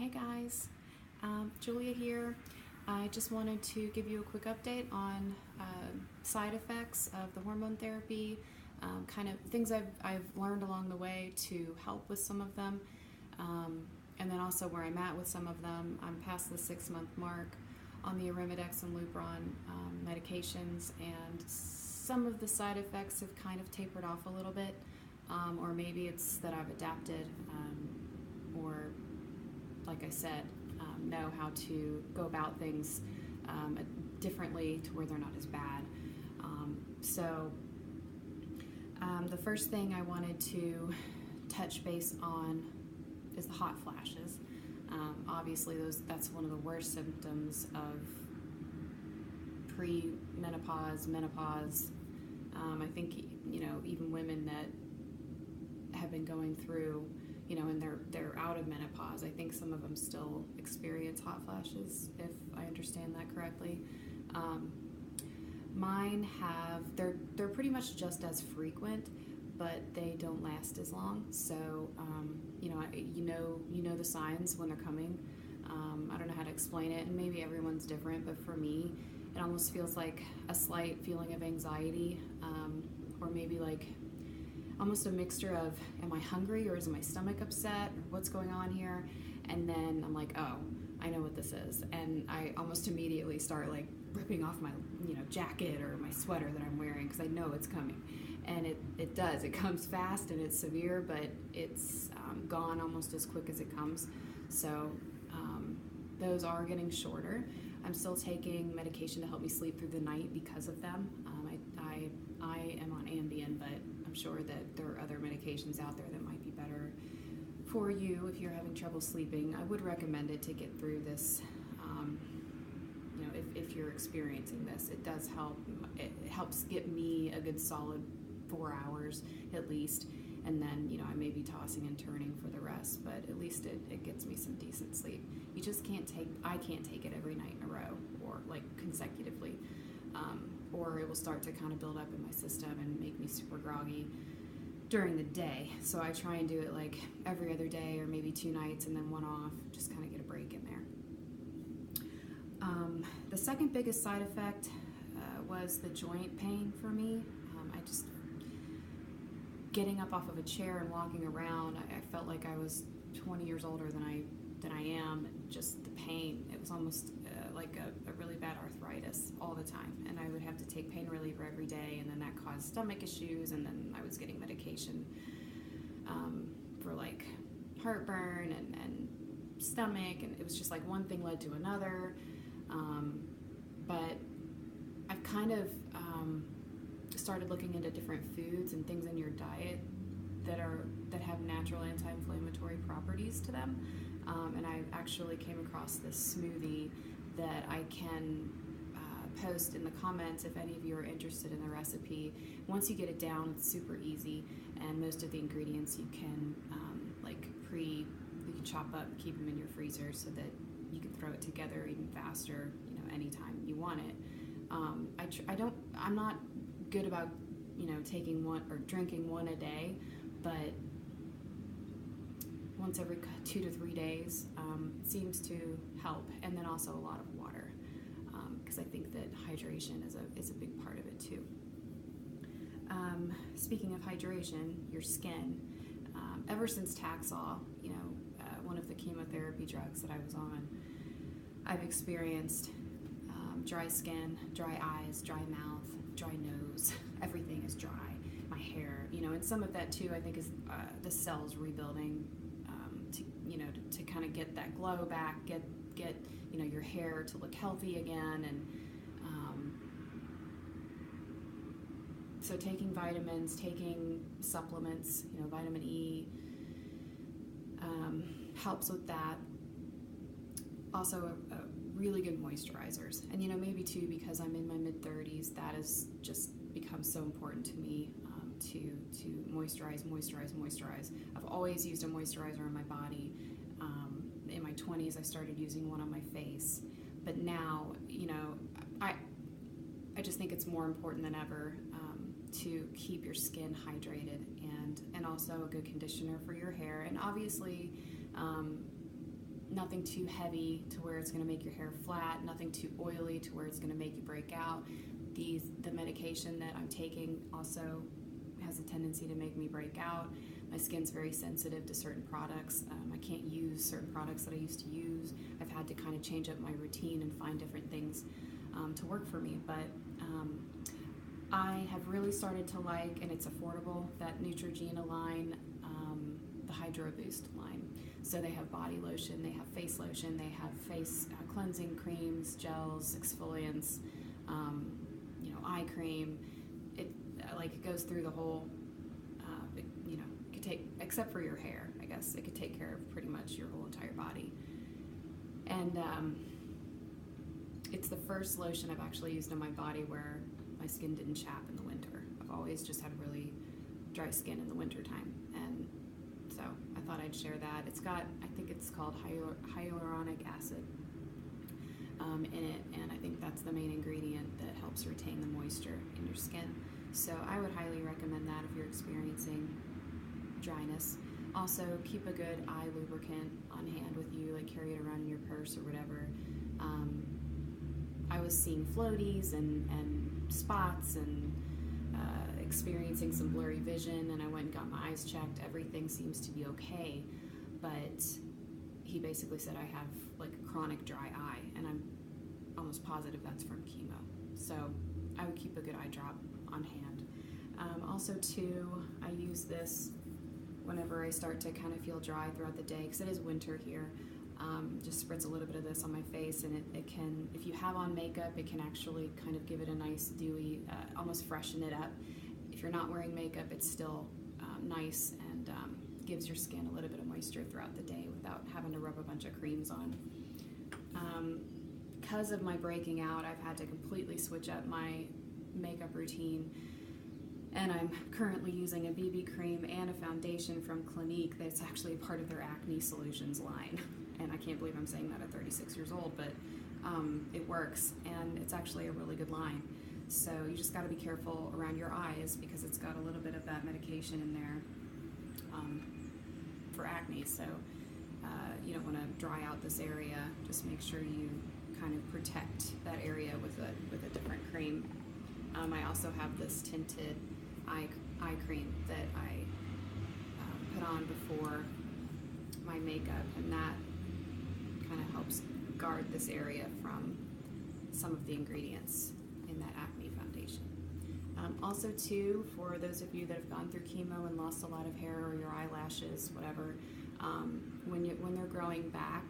Hey guys, Julia here. I just wanted to give you a quick update on side effects of the hormone therapy, kind of things I've learned along the way to help with some of them, and then also where I'm at with some of them. I'm past the 6-month mark on the Arimidex and Lupron medications, and some of the side effects have kind of tapered off a little bit, or maybe it's that I've adapted, or like I said, know how to go about things differently to where they're not as bad. The first thing I wanted to touch base on is the hot flashes. Obviously, that's one of the worst symptoms of pre-menopause, menopause. I think even women that have been going through, and they're out of menopause, I think some of them still experience hot flashes, if I understand that correctly. Mine they're pretty much just as frequent, but they don't last as long. So you know the signs when they're coming. I don't know how to explain it, and maybe everyone's different, but for me, it almost feels like a slight feeling of anxiety, or maybe like almost a mixture of, am I hungry or is my stomach upset or what's going on here? And then I'm like, oh, I know what this is. And I almost immediately start like ripping off my jacket or my sweater that I'm wearing because I know it's coming. And it does. It comes fast and it's severe, but it's gone almost as quick as it comes. So those are getting shorter. I'm still taking medication to help me sleep through the night because of them. I am on Ambien, but I'm sure that there are other medications out there that might be better for you if you're having trouble sleeping. I would recommend it to get through this. If you're experiencing this, it does help. It helps get me a good solid 4 hours at least, and then I may be tossing and turning for the rest, but at least it gets me some decent sleep. You just I can't take it every night in a row or like consecutively, or it will start to kind of build up in my system and make me super groggy during the day. So I try and do it like every other day or maybe 2 nights and then 1 off, just kind of get a break in there. The second biggest side effect was the joint pain for me. I just getting up off of a chair and walking around, I felt like I was 20 years older than I am. Just the pain, it was almost like a really bad arthritis all the time, and I would have to take pain reliever every day, and then that caused stomach issues, and then I was getting medication for like heartburn and stomach, and it was just like one thing led to another. But I've kind of started looking into different foods and things in your diet that have natural anti-inflammatory properties to them, and I actually came across this smoothie that I can post in the comments if any of you are interested in the recipe. Once you get it down, it's super easy, and most of the ingredients you can you can chop up, keep them in your freezer so that you can throw it together even faster, anytime you want it. I'm not good about taking one or drinking one a day, but once every 2 to 3 days seems to help, and then also a lot of water, because I think that hydration is a big part of it too. Speaking of hydration, your skin, ever since Taxol, one of the chemotherapy drugs that I was on, I've experienced dry skin, dry eyes, dry mouth, dry nose. Everything is dry. My hair, and some of that too, I think, is the cells rebuilding to kind of get that glow back, get your hair to look healthy again, and so taking vitamins, taking supplements, vitamin E helps with that. Also, really good moisturizers, and maybe too, because I'm in my mid-30s, that has just become so important to me, to moisturize. I've always used a moisturizer on my body. In my 20s, I started using one on my face, but now, I just think it's more important than ever to keep your skin hydrated, and also a good conditioner for your hair, and obviously nothing too heavy to where it's going to make your hair flat, nothing too oily to where it's going to make you break out. The medication that I'm taking also has a tendency to make me break out. My skin's very sensitive to certain products. I can't use certain products that I used to use. I've had to kind of change up my routine and find different things to work for me. But I have really started to like, and it's affordable, that Neutrogena line, the HydroBoost line. So they have body lotion, they have face lotion, they have face cleansing creams, gels, exfoliants, eye cream. It goes through the whole, it could take, except for your hair, I guess, it could take care of pretty much your whole entire body. And it's the first lotion I've actually used on my body where my skin didn't chap in the winter. I've always just had really dry skin in the winter time, and so I thought I'd share that. It's got, I think it's called hyaluronic acid in it, and I think that's the main ingredient that helps retain the moisture in your skin. So I would highly recommend that if you're experiencing dryness. Also, keep a good eye lubricant on hand with you, like carry it around in your purse or whatever. I was seeing floaties and spots and experiencing some blurry vision, and I went and got my eyes checked. Everything seems to be okay, but he basically said I have like a chronic dry eye, and I'm almost positive that's from chemo. So I would keep a good eye drop on hand. Also too, I use this whenever I start to kind of feel dry throughout the day, because it is winter here. Just spritz a little bit of this on my face, and it can, if you have on makeup, it can actually kind of give it a nice dewy, almost freshen it up. If you're not wearing makeup, it's still nice and gives your skin a little bit of moisture throughout the day without having to rub a bunch of creams on. Because of my breaking out, I've had to completely switch up my makeup routine, and I'm currently using a BB cream and a foundation from Clinique that's actually part of their Acne Solutions line. And I can't believe I'm saying that at 36 years old, but it works, and it's actually a really good line. So you just got to be careful around your eyes, because it's got a little bit of that medication in there for acne. So you don't want to dry out this area. Just make sure you kind of protect that area with a different cream. I also have this tinted eye cream that I put on before my makeup, and that kind of helps guard this area from some of the ingredients in that acne foundation. Also too, for those of you that have gone through chemo and lost a lot of hair or your eyelashes, whatever, when they're growing back,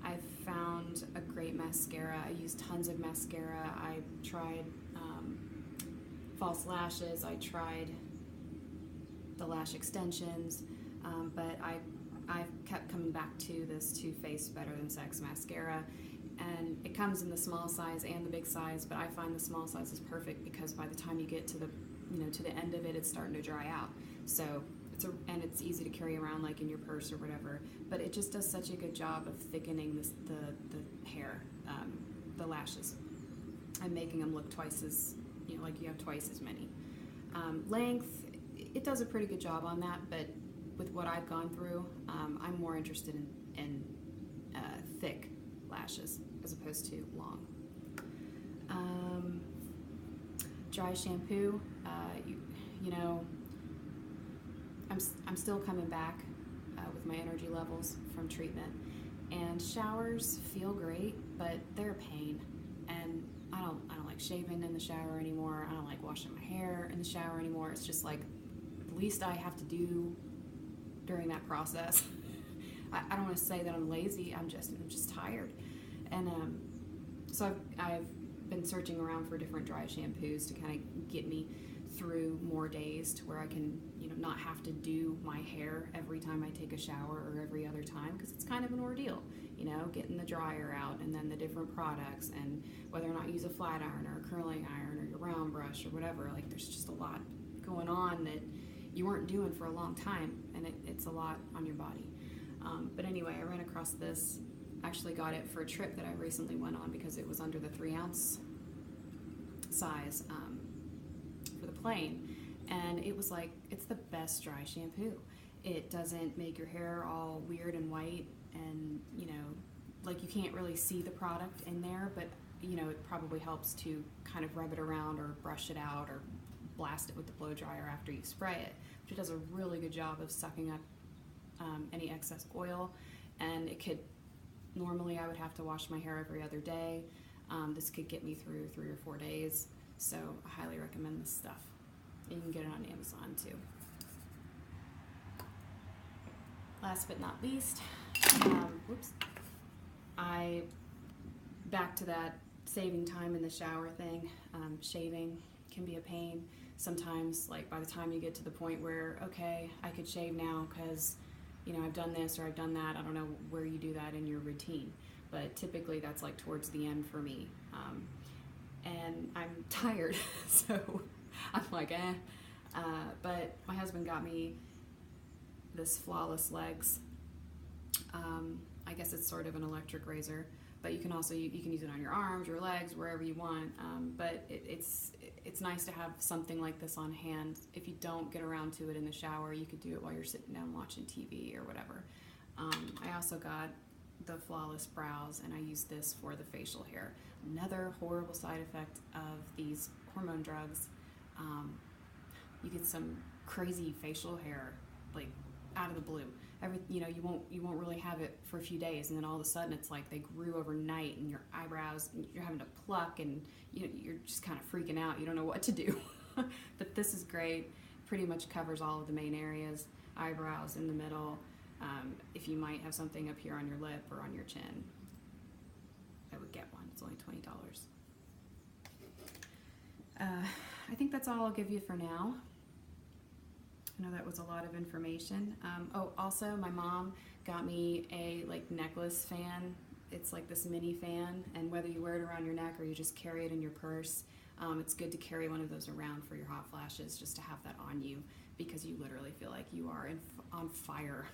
I've found a great mascara. I use tons of mascara. I tried false lashes, I tried the lash extensions, but I've kept coming back to this Too Faced Better Than Sex mascara, and it comes in the small size and the big size, but I find the small size is perfect because by the time you get to the end of it, it's starting to dry out. So it's easy to carry around like in your purse or whatever, but it just does such a good job of thickening the hair, the lashes, and making them look twice as, like you have twice as many. Length, it does a pretty good job on that, but with what I've gone through, I'm more interested in thick lashes as opposed to long. Dry shampoo, I'm still coming back with my energy levels from treatment, and showers feel great, but they're a pain, and I don't like shaving in the shower anymore. I don't like washing my hair in the shower anymore. It's just like the least I have to do during that process. I don't want to say that I'm lazy. I'm just tired, and so I've been searching around for different dry shampoos to kind of get me through more days to where I can not have to do my hair every time I take a shower or every other time, because it's kind of an ordeal, getting the dryer out and then the different products, and whether or not you use a flat iron or a curling iron or your round brush or whatever. Like, there's just a lot going on that you weren't doing for a long time, and it's a lot on your body. But anyway, I ran across this. Actually got it for a trip that I recently went on because it was under the 3-ounce size for the plane, and it was like, it's the best dry shampoo. It doesn't make your hair all weird and white and like you can't really see the product in there, but you know, it probably helps to kind of rub it around or brush it out or blast it with the blow dryer after you spray it, which it does a really good job of sucking up any excess oil. And it could, normally I would have to wash my hair every other day. This could get me through 3 or 4 days, so I highly recommend this stuff. You can get it on Amazon too. Last but not least, back to that saving time in the shower thing. Shaving can be a pain. Sometimes, like by the time you get to the point where, okay, I could shave now because, you know, I've done this or I've done that. I don't know where you do that in your routine, but typically that's like towards the end for me. And I'm tired, so I'm like, but my husband got me this Flawless Legs. I guess it's sort of an electric razor, but you can also you can use it on your arms, your legs, wherever you want. But it's nice to have something like this on hand. If you don't get around to it in the shower, you could do it while you're sitting down watching TV or whatever. I also got the Flawless Brows, and I use this for the facial hair. Another horrible side effect of these hormone drugs, you get some crazy facial hair, like out of the blue. You know, you won't really have it for a few days, and then all of a sudden it's like they grew overnight, and your eyebrows, and you're having to pluck, and you're just kind of freaking out. You don't know what to do. But this is great. Pretty much covers all of the main areas, eyebrows in the middle. If you might have something up here on your lip or on your chin, I would get one. It's only $20. I think that's all I'll give you for now. I know that was a lot of information. Oh, also my mom got me a like necklace fan. It's like this mini fan, and whether you wear it around your neck or you just carry it in your purse, it's good to carry one of those around for your hot flashes, just to have that on you, because you literally feel like you are on fire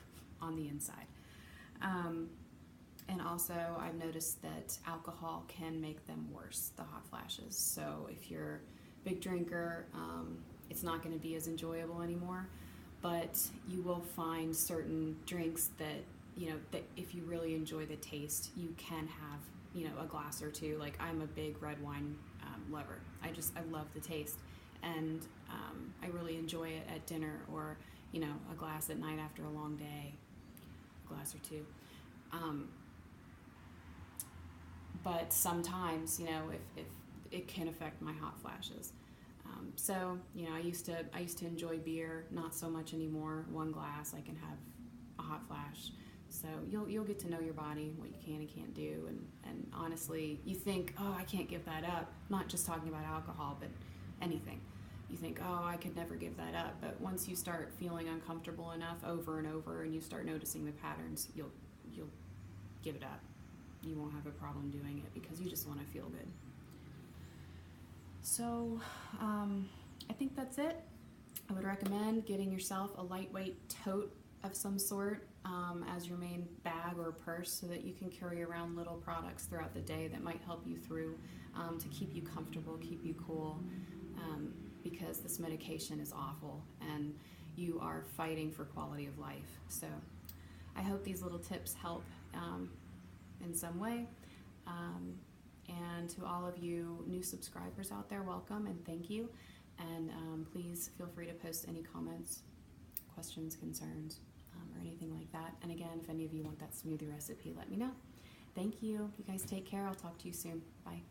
on the inside. And also I've noticed that alcohol can make them worse, the hot flashes. So if you're a big drinker, it's not going to be as enjoyable anymore, but you will find certain drinks that, you know, that if you really enjoy the taste, you can have, you know, a glass or two. Like, I'm a big red wine lover. I love the taste, and I really enjoy it at dinner, or, you know, a glass at night after a long day, a glass or two. But sometimes, you know, if it can affect my hot flashes. So, you know, I used to enjoy beer, not so much anymore. One glass, I can have a hot flash. So you'll get to know your body, what you can and can't do, and honestly, you think, oh, I can't give that up. Not just talking about alcohol, but anything. You think, oh, I could never give that up. But once you start feeling uncomfortable enough over and over, and you start noticing the patterns, you'll give it up. You won't have a problem doing it because you just want to feel good. So I think that's it. I would recommend getting yourself a lightweight tote of some sort as your main bag or purse, so that you can carry around little products throughout the day that might help you through, to keep you comfortable, keep you cool, because this medication is awful and you are fighting for quality of life. So I hope these little tips help in some way. And to all of you new subscribers out there, welcome and thank you. And please feel free to post any comments, questions, concerns, or anything like that. And again, if any of you want that smoothie recipe, let me know. Thank you. You guys take care. I'll talk to you soon. Bye.